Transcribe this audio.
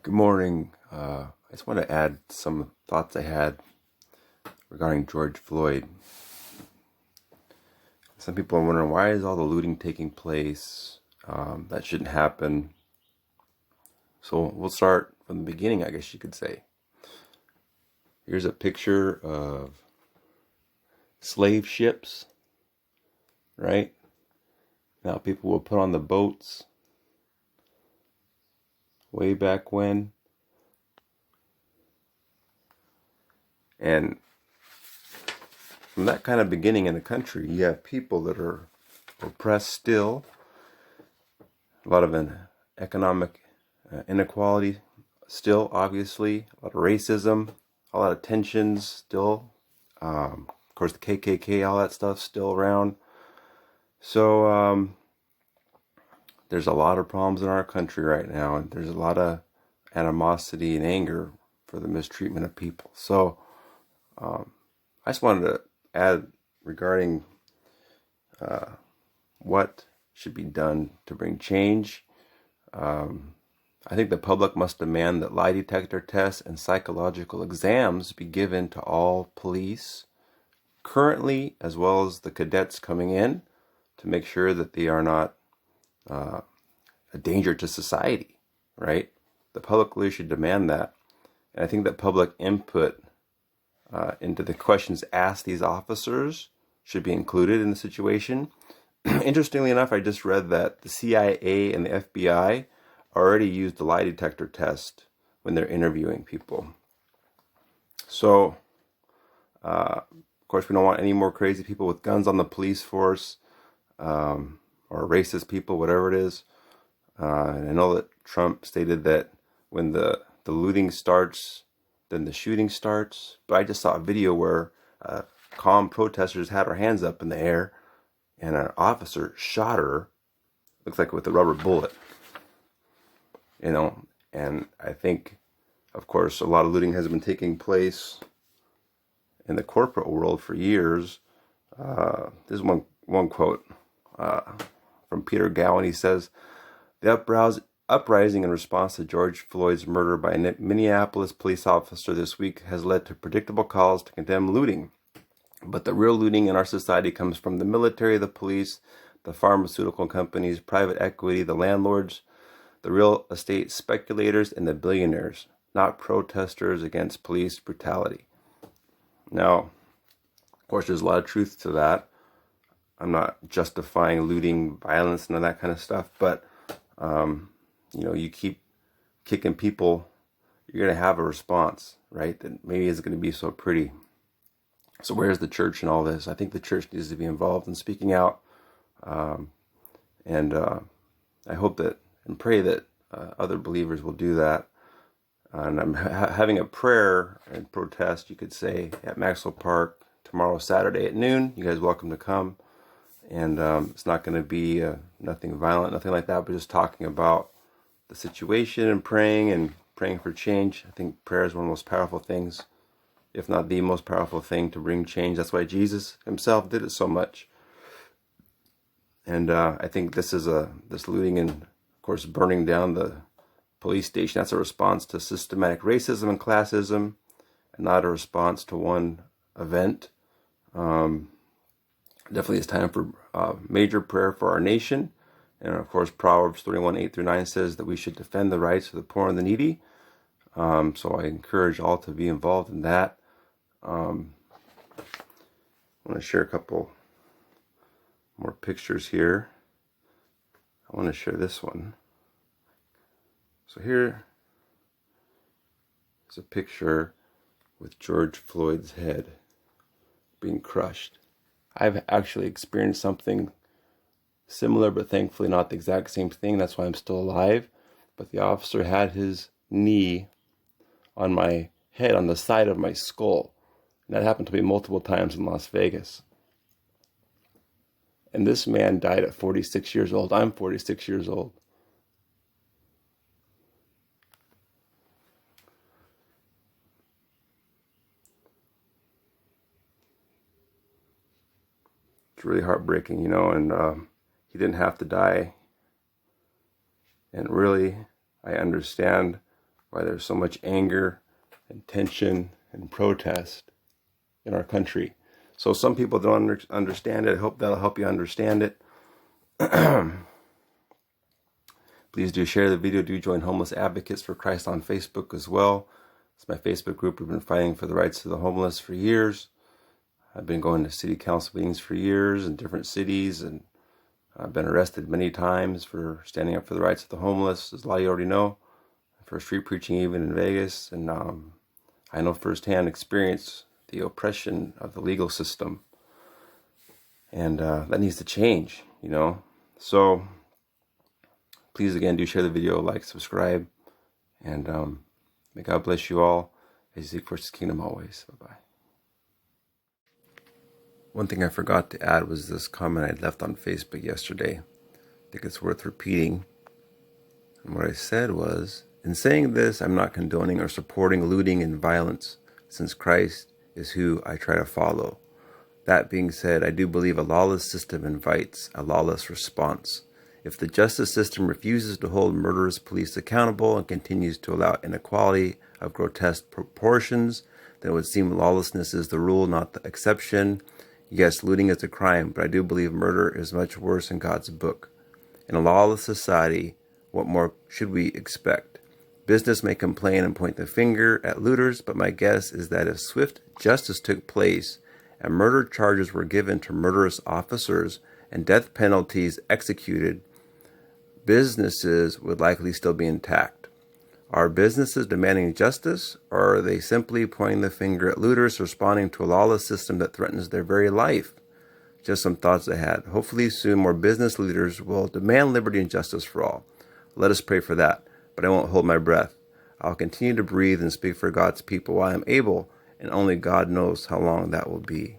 Good morning. I just want to add some thoughts I had regarding George Floyd. Some people are wondering, why is all the looting taking place? That shouldn't happen. So we'll start from the beginning, I guess you could say. Here's a picture of slave ships, right? Now people will put on the boats way back when. And from that kind of beginning in the country, you have people that are oppressed still. A lot of an economic inequality still, obviously. A lot of racism, a lot of tensions still. Of course, the KKK, all that stuff still around. So there's a lot of problems in our country right now, and there's a lot of animosity and anger for the mistreatment of people. So I just wanted to add regarding what should be done to bring change. I think the public must demand that lie detector tests and psychological exams be given to all police currently, as well as the cadets coming in, to make sure that they are not a danger to society, right? The public really should demand that. And I think that public input into the questions asked these officers should be included in the situation. Interestingly enough, I just read that the CIA and the FBI already used the lie detector test when they're interviewing people. So, of course, we don't want any more crazy people with guns on the police force, or racist people, whatever it is. And I know that Trump stated that when the looting starts, then the shooting starts. But I just saw a video where calm protesters had her hands up in the air, and an officer shot her, looks like with a rubber bullet. And I think, of course, a lot of looting has been taking place in the corporate world for years. This is one quote from Peter Gowan. He says, "The uprising in response to George Floyd's murder by a Minneapolis police officer this week has led to predictable calls to condemn looting. But the real looting in our society comes from the military, the police, the pharmaceutical companies, private equity, the landlords, the real estate speculators, and the billionaires, not protesters against police brutality." Now, of course, there's a lot of truth to that. I'm not justifying looting, violence, and all that kind of stuff, but you keep kicking people, you're going to have a response, right? That maybe isn't going to be so pretty. So where's the church in all this? I think the church needs to be involved in speaking out. And I hope that and pray that other believers will do that. And I'm having a prayer and protest, you could say, at Maxwell Park tomorrow, Saturday at noon. You guys are welcome to come. And it's not going to be nothing violent, nothing like that, but just talking about the situation and praying for change. I think prayer is one of the most powerful things, if not the most powerful thing to bring change. That's why Jesus himself did it so much. And I think this looting and, of course, burning down the police station, that's a response to systematic racism and classism, and not a response to one event. Definitely it's time for major prayer for our nation. And of course, Proverbs 31:8-9 says that we should defend the rights of the poor and the needy. So I encourage all to be involved in that. I want to share a couple more pictures here. I want to share this one. So here is a picture with George Floyd's head being crushed. I've actually experienced something similar, but thankfully not the exact same thing. That's why I'm still alive. But the officer had his knee on my head, on the side of my skull. And that happened to me multiple times in Las Vegas. And this man died at 46 years old. I'm 46 years old. It's really heartbreaking, and he didn't have to die. And really, I understand why there's so much anger and tension and protest in our country. So some people don't understand it. I hope that'll help you understand it. Please do share the video. Do join Homeless Advocates for Christ on Facebook as well. It's my Facebook group. We've been fighting for the rights of the homeless for years. I've been going to city council meetings for years in different cities, and I've been arrested many times for standing up for the rights of the homeless, as a lot of you already know, for street preaching even in Vegas. And I know firsthand experience the oppression of the legal system. And that needs to change, you know. So please, again, do share the video, like, subscribe, and may God bless you all as you seek first His kingdom always. Bye-bye. One thing I forgot to add was this comment I left on Facebook yesterday. I think it's worth repeating. And what I said was, in saying this, I'm not condoning or supporting looting and violence, since Christ is who I try to follow. That being said, I do believe a lawless system invites a lawless response. If the justice system refuses to hold murderous police accountable and continues to allow inequality of grotesque proportions, then it would seem lawlessness is the rule, not the exception. Yes, looting is a crime, but I do believe murder is much worse in God's book. In a lawless society, what more should we expect? Business may complain and point the finger at looters, but my guess is that if swift justice took place and murder charges were given to murderous officers and death penalties executed, businesses would likely still be intact. Are businesses demanding justice, or are they simply pointing the finger at looters, responding to a lawless system that threatens their very life? Just some thoughts I had. Hopefully soon more business leaders will demand liberty and justice for all. Let us pray for that, but I won't hold my breath. I'll continue to breathe and speak for God's people while I'm able, and only God knows how long that will be.